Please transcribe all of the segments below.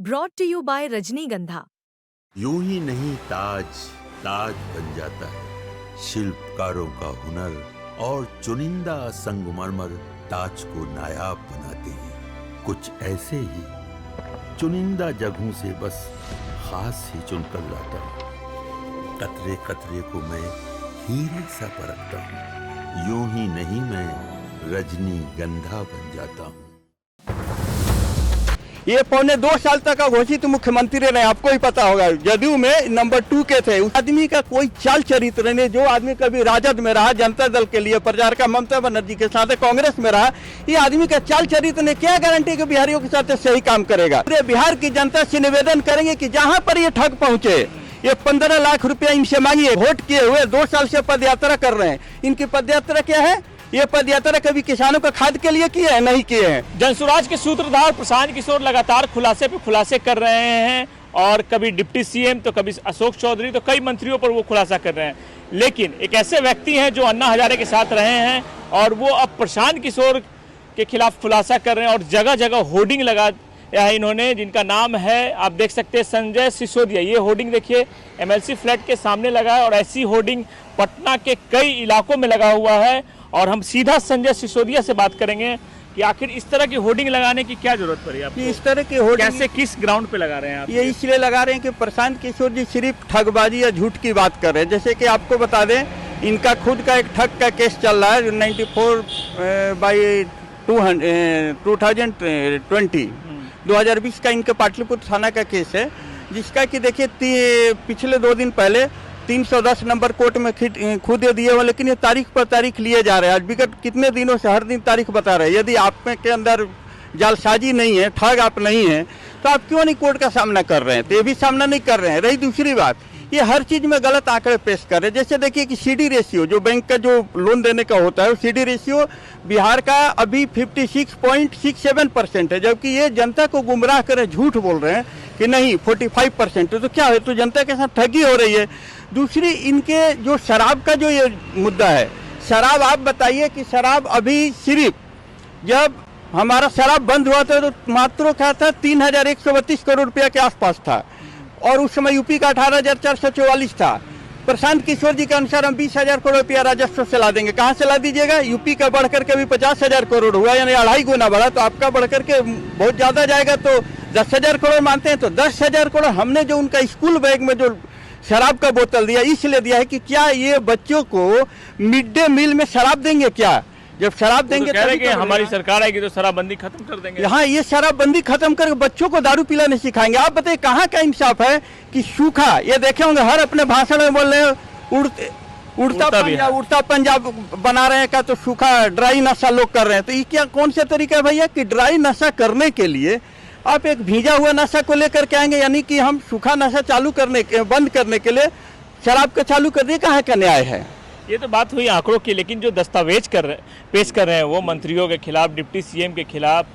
Brought to you bye रजनीगंधा। यूं ही नहीं ताज ताज बन जाता है, शिल्पकारों का हुनर और चुनिंदा संगमरमर ताज को नायाब बनाते हैं। कुछ ऐसे ही चुनिंदा जगहों से बस खास ही चुनकर लाता हूँ। कतरे कतरे को मैं हीरे सा परखता हूँ। यूं ही नहीं मैं रजनीगंधा बन जाता हूँ। ये पौने 2 साल तक का घोषित मुख्यमंत्री रहे, आपको ही पता होगा। जदयू में नंबर 2 के थे। उस आदमी का कोई चाल चरित्र नहीं। जो आदमी कभी राजद में रहा, जनता दल के लिए प्रचार का, ममता बनर्जी के साथ कांग्रेस में रहा, ये आदमी का चाल चरित्र ने क्या गारंटी कि बिहारियों के साथ सही काम करेगा। पूरे बिहार की जनता से निवेदन करेंगे कि जहाँ पर ये ठग पहुंचे, ये 15 लाख रुपया इनसे मांगिए। वोट किए हुए 2 साल से पदयात्रा कर रहे हैं। इनकी पदयात्रा क्या है? ये पदयात्रा कभी किसानों का खाद के लिए किए हैं? नहीं किए हैं। जनसुराज के सूत्रधार प्रशांत किशोर लगातार खुलासे पे खुलासे कर रहे हैं और कभी डिप्टी सीएम तो कभी अशोक चौधरी तो कई मंत्रियों पर वो खुलासा कर रहे हैं। लेकिन एक ऐसे व्यक्ति हैं जो अन्ना हजारे के साथ रहे हैं और वो अब प्रशांत किशोर के खिलाफ खुलासा कर रहे हैं और जगह जगह होर्डिंग लगा है इन्होंने, जिनका नाम है, आप देख सकते हैं, संजय सिसोदिया। ये होर्डिंग देखिए एमएलसी फ्लैट के सामने लगा है और ऐसी होर्डिंग पटना के कई इलाकों में लगा हुआ है। और हम सीधा संजय सिसोदिया से बात करेंगे कि आखिर इस तरह की होर्डिंग लगाने की क्या जरूरत पड़ी आपको? इस तरह की होर्डिंग कैसे, किस ग्राउंड पे लगा रहे हैं आप? ये इसलिए लगा रहे हैं कि प्रशांत किशोर जी सिर्फ ठगबाजी या झूठ की बात कर रहे हैं। जैसे कि आपको बता दें, इनका खुद का एक ठग का केस चल रहा है 2020 का इनके पाटलिपुत्र थाना का केस है, जिसका कि देखिए पिछले 2 दिन पहले 310 नंबर कोर्ट में खुद दिए हुए, लेकिन ये तारीख पर तारीख लिए जा रहे हैं। आज विगत कितने दिनों से हर दिन तारीख बता रहे हैं। यदि आप में के अंदर जालसाजी नहीं है, ठग आप नहीं है, तो आप क्यों नहीं कोर्ट का सामना कर रहे हैं? तो ये भी सामना नहीं कर रहे हैं। रही दूसरी बात, ये हर चीज में गलत आंकड़े पेश कर रहे हैं। जैसे देखिए कि सीडी रेशियो, जो बैंक का जो लोन देने का होता है, सीडी रेशियो बिहार का अभी 56.67% है, जबकि ये जनता को गुमराह कर झूठ बोल रहे हैं कि नहीं 45% है। तो क्या है? तो जनता के साथ ठगी हो रही है। दूसरी, इनके जो शराब का जो ये मुद्दा है, शराब आप बताइए कि शराब अभी सिर्फ जब हमारा शराब बंद हुआ था तो मात्र क्या था, 3132 करोड़ रुपया के आसपास था और उस समय यूपी का 18,444 था। प्रशांत किशोर जी के अनुसार हम 20,000 करोड़ रुपया राजस्व से ला देंगे। कहाँ से ला दीजिएगा? यूपी का बढ़कर के अभी 50,000 करोड़ हुआ, यानी 2.5 गुना बढ़ा। तो आपका बढ़कर के बहुत ज्यादा जाएगा, तो 10,000 करोड़ मानते हैं तो 10,000 करोड़ हमने जो उनका स्कूल बैग में जो शराब का बोतल दिया, इसलिए दिया है कि क्या ये बच्चों को मिड डे मील में शराब देंगे? क्या जब शराब देंगे तो कि हमारी सरकार आएगी तो शराबबंदी खत्म कर देंगे। हाँ, ये शराबबंदी खत्म करके बच्चों को दारू पिलाने सिखाएंगे। आप बताइए कहाँ का इंसाफ है कि सूखा, ये देखे होंगे हर अपने भाषण में बोल रहे हैं उड़ता पंजाब बना रहे हैं का, तो सूखा ड्राई नशा लोग कर रहे हैं। तो ये क्या, कौन सा तरीका है भैया कि ड्राई नशा करने के लिए आप एक भीजा हुआ नशा को लेकर के आएंगे? यानी कि हम सूखा नशा बंद करने के लिए शराब का चालू कर दिए। कहाँ का न्याय है? ये तो बात हुई आंकड़ों की, लेकिन जो दस्तावेज पेश कर रहे हैं वो मंत्रियों के खिलाफ, डिप्टी सीएम के खिलाफ,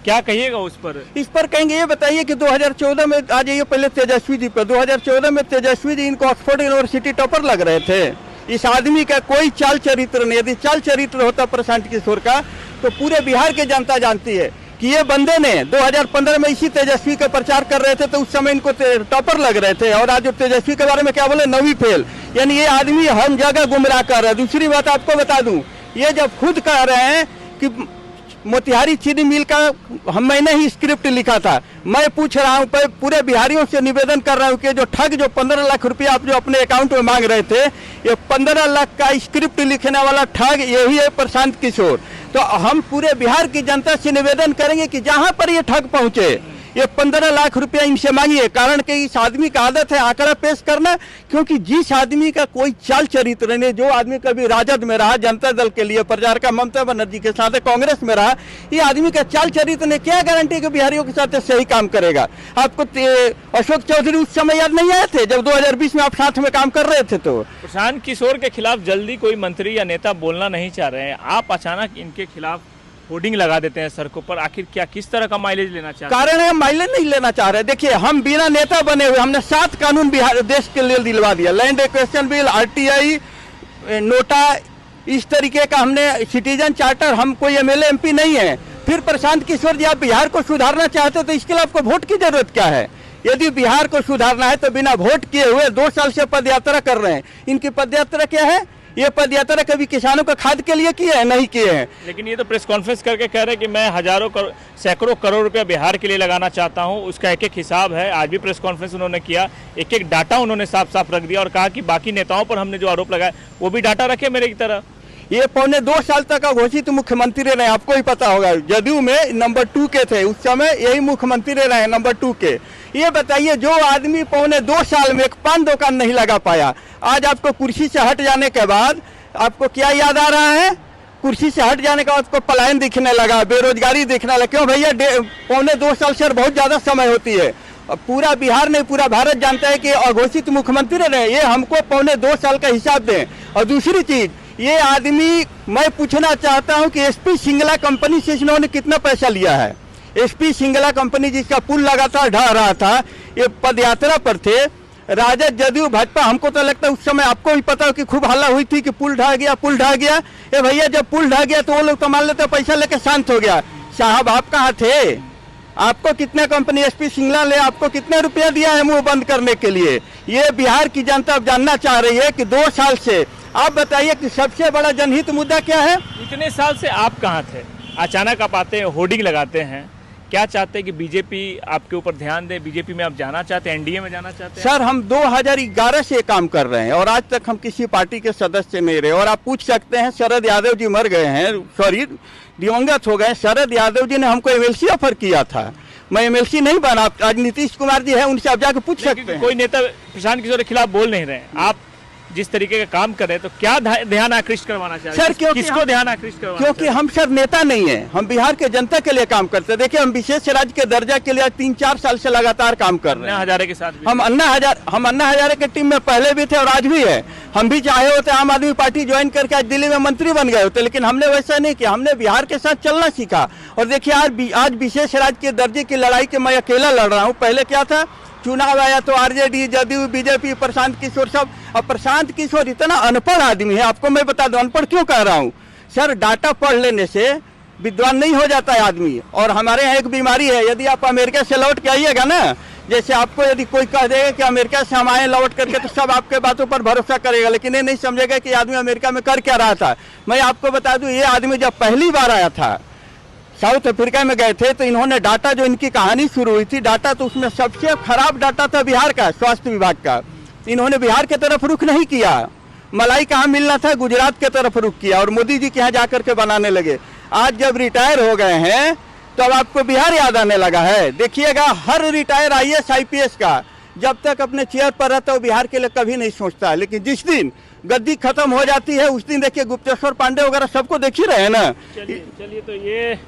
क्या कहिएगा उस पर? इस पर कहेंगे, ये बताइए कि 2014 में, आ जाइए पहले तेजस्वी जी पर, 2014 में तेजस्वी जी इनको ऑक्सफोर्ड यूनिवर्सिटी टॉपर लग रहे थे। इस आदमी का कोई चाल चरित्र नहीं। यदि चाल चरित्र होता प्रशांत किशोर का, तो पूरे बिहार की जनता जानती है कि ये बंदे ने 2015 में इसी तेजस्वी का प्रचार कर रहे थे, तो उस समय इनको टॉपर लग रहे थे। और आज जो तेजस्वी के बारे में क्या बोले, 9वीं फेल। यानी ये आदमी हर जगह गुमराह कर रहा है। दूसरी बात आपको बता दूं, ये जब खुद कह रहे हैं कि मोतिहारी चीनी मिल का मैंने ही स्क्रिप्ट लिखा था, मैं पूछ रहा हूं, पूरे बिहारियों से निवेदन कर रहा हूं कि जो ठग, जो 15 लाख रुपया आप जो अपने अकाउंट में मांग रहे थे, ये 15 लाख का स्क्रिप्ट लिखने वाला ठग यही है प्रशांत किशोर। तो हम पूरे बिहार की जनता से निवेदन करेंगे कि जहां पर ये ठग पहुंचे, ये 15 लाख रुपया इनसे मांगिए। कारण कि इस आदमी का आदत है आंकड़ा पेश करना, क्योंकि जिस आदमी का कोई चाल चरित्र नहीं, जो आदमी कभी राजद में रहा, जनता दल के लिए प्रचार का, ममता बनर्जी के साथ कांग्रेस में रहा, ये आदमी का चाल चरित्र ने क्या गारंटी कि बिहारियों के साथ सही काम करेगा? आपको अशोक चौधरी उस समय याद नहीं आए थे जब 2020 में आप साथ में काम कर रहे थे? तो प्रशांत किशोर के खिलाफ जल्दी कोई मंत्री या नेता बोलना नहीं चाह रहे हैं, आप अचानक इनके खिलाफ होर्डिंग लगा देते हैं सड़कों पर। आखिर क्या, किस तरह का माइलेज लेना चाहते हैं? कारण है माइलेज नहीं लेना चाह रहे। देखिए, हम बिना नेता बने हुए हमने 7 कानून बिहार देश के लिए दिलवा दिया। Land acquisition bill, RTI, NOTA, इस तरीके का हमने सिटीजन चार्टर। हम कोई MLA MP नहीं है, फिर प्रशांत किशोर जी, आप बिहार को सुधारना चाहते हो तो इसके लिए आपको वोट की जरूरत क्या है? यदि बिहार को सुधारना है तो बिना वोट किए हुए 2 साल से पदयात्रा कर रहे हैं। इनकी पदयात्रा क्या है? ये पदयात्रा कभी किसानों का खाद के लिए किए हैं? नहीं किए हैं। लेकिन ये तो प्रेस कॉन्फ्रेंस करके कह रहे हैं कि मैं सैकड़ों करोड़ रुपया बिहार के लिए लगाना चाहता हूं। उसका एक एक हिसाब है। आज भी प्रेस कॉन्फ्रेंस उन्होंने किया, एक एक डाटा उन्होंने साफ साफ रख दिया और कहा कि बाकी नेताओं पर हमने जो आरोप लगाया वो भी डाटा रखे मेरे की तरह। ये 2.25 साल तक का घोषित मुख्यमंत्री रहे, आपको ही पता होगा। जदयू में नंबर 2 के थे, उस समय यही मुख्यमंत्री रहे नंबर 2 के। ये बताइए, जो आदमी 2.25 साल में एक पान दुकान नहीं लगा पाया, आज आपको कुर्सी से हट जाने के बाद आपको क्या याद आ रहा है? कुर्सी से हट जाने के बाद आपको पलायन दिखने लगा, बेरोजगारी दिखने लगा। क्यों भैया? 2.25 साल से बहुत ज्यादा समय होती है। पूरा बिहार नहीं, पूरा भारत जानता है कि अघोषित मुख्यमंत्री रहे। ये हमको 2.25 साल का हिसाब दें। और दूसरी चीज, ये आदमी, मैं पूछना चाहता हूं कि एसपी सिंगला कंपनी से इन्होंने कितना पैसा लिया है? एसपी सिंगला कंपनी जिसका पुल लगातार ढह रहा था, ये पदयात्रा पर थे। राजद, जदयू, भाजपा, हमको तो लगता है उस समय आपको भी पता हो कि खूब हल्ला हुई थी कि पुल ढह गया, पुल ढह गया। ए भैया, जब पुल ढह गया तो वो लोग तो मान लेते पैसा लेके शांत हो गया। साहब, आप कहाँ थे? आपको कितने कंपनी एसपी सिंगला ले आपको कितने रुपया दिया है मुंह बंद करने के लिए? ये बिहार की जनता अब जानना चाह रही है कि 2 साल से आप बताइए कि सबसे बड़ा जनहित मुद्दा क्या है? इतने साल से आप कहाँ थे? अचानक आप आते हैं, होर्डिंग लगाते हैं। क्या चाहते हैं कि बीजेपी आपके ऊपर ध्यान दे? बीजेपी में आप जाना चाहते हैं, एनडीए में जाना चाहते हैं? सर, हम 2011 से काम कर रहे हैं और आज तक हम किसी पार्टी के सदस्य नहीं रहे। और आप पूछ सकते हैं, शरद यादव जी मर गए हैं, सॉरी दिवंगत हो गए। शरद यादव जी ने हमको एमएलसी ऑफर किया था, मैं एमएलसी नहीं बना। आज नीतीश कुमार जी है, उनसे आप जाकर पूछ सकते हैं। कोई नेता प्रशांत किशोर के खिलाफ बोल नहीं रहे। आप जिस तरीके का काम कर रहे हैं तो क्या ध्यान आकृष्ट करवाना चाहिए सर? किसको ध्यान आकृष्ट करवाना? क्योंकि हम सर नेता नहीं है, हम बिहार के जनता के लिए काम करते हैं। देखिए, हम विशेष राज्य के दर्जा के लिए 3-4 साल से लगातार काम कर रहे हैं। अन्ना हजारे के साथ भी। हम अन्ना हजारे के टीम में पहले भी थे और आज भी है। हम भी चाहे होते आम आदमी पार्टी ज्वाइन करके आज दिल्ली में मंत्री बन गए होते, लेकिन हमने वैसा नहीं किया। हमने बिहार के साथ चलना सीखा। और देखिए, आज विशेष राज्य के दर्जे की लड़ाई के मैं अकेला लड़ रहा हूँ। पहले क्या था? चुनाव आया तो आरजेडी, जदयू, बीजेपी, प्रशांत किशोर सब। अब प्रशांत किशोर इतना अनपढ़ आदमी है, आपको मैं बता दूं। अनपढ़ क्यों कह रहा हूँ? सर, डाटा पढ़ लेने से विद्वान नहीं हो जाता है आदमी। और हमारे यहाँ एक बीमारी है, यदि आप अमेरिका से लौट के आइएगा ना, जैसे आपको यदि कोई कह देगा कि अमेरिका से हम आए लौट करके, तो सब आपके बातों पर भरोसा करेगा, लेकिन ये नहीं समझेगा कि आदमी अमेरिका में कर क्या रहा था। मैं आपको बता दूं, ये आदमी जब पहली बार आया था, साउथ अफ्रीका में गए थे, तो इन्होंने डाटा, जो इनकी कहानी शुरू हुई थी, डाटा तो उसमें सबसे खराब डाटा था बिहार का, स्वास्थ्य विभाग का। इन्होंने बिहार की तरफ रुख नहीं किया। मलाई कहाँ मिलना था, गुजरात की तरफ रुख किया और मोदी जी के यहाँ जाकर के बनाने लगे। आज जब रिटायर हो गए हैं तो अब आपको बिहार याद आने लगा है। देखिएगा, हर रिटायर IAS IPS का जब तक अपने चेयर पर रहता है बिहार के लिए कभी नहीं सोचता है, लेकिन जिस दिन गद्दी खत्म हो जाती है उस दिन देखिए गुप्तेश्वर पांडे वगैरह सबको देख ही रहे हैं ना। चलिए, तो ये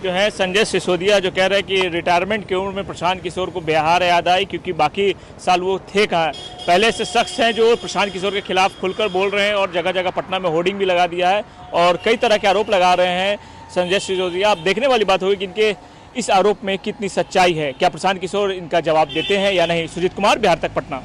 जो है संजय सिसोदिया जो कह रहे हैं कि रिटायरमेंट की उम्र में प्रशांत किशोर को बिहार याद आई, क्योंकि बाकी साल वो थे कहाँ। पहले से शख्स हैं जो प्रशांत किशोर के खिलाफ खुलकर बोल रहे हैं और जगह जगह पटना में होर्डिंग भी लगा दिया है और कई तरह के आरोप लगा रहे हैं संजय सिसोदिया। अब देखने वाली बात होगी कि इनके इस आरोप में कितनी सच्चाई है, क्या प्रशांत किशोर इनका जवाब देते हैं या नहीं। सुजीत कुमार, बिहार तक, पटना।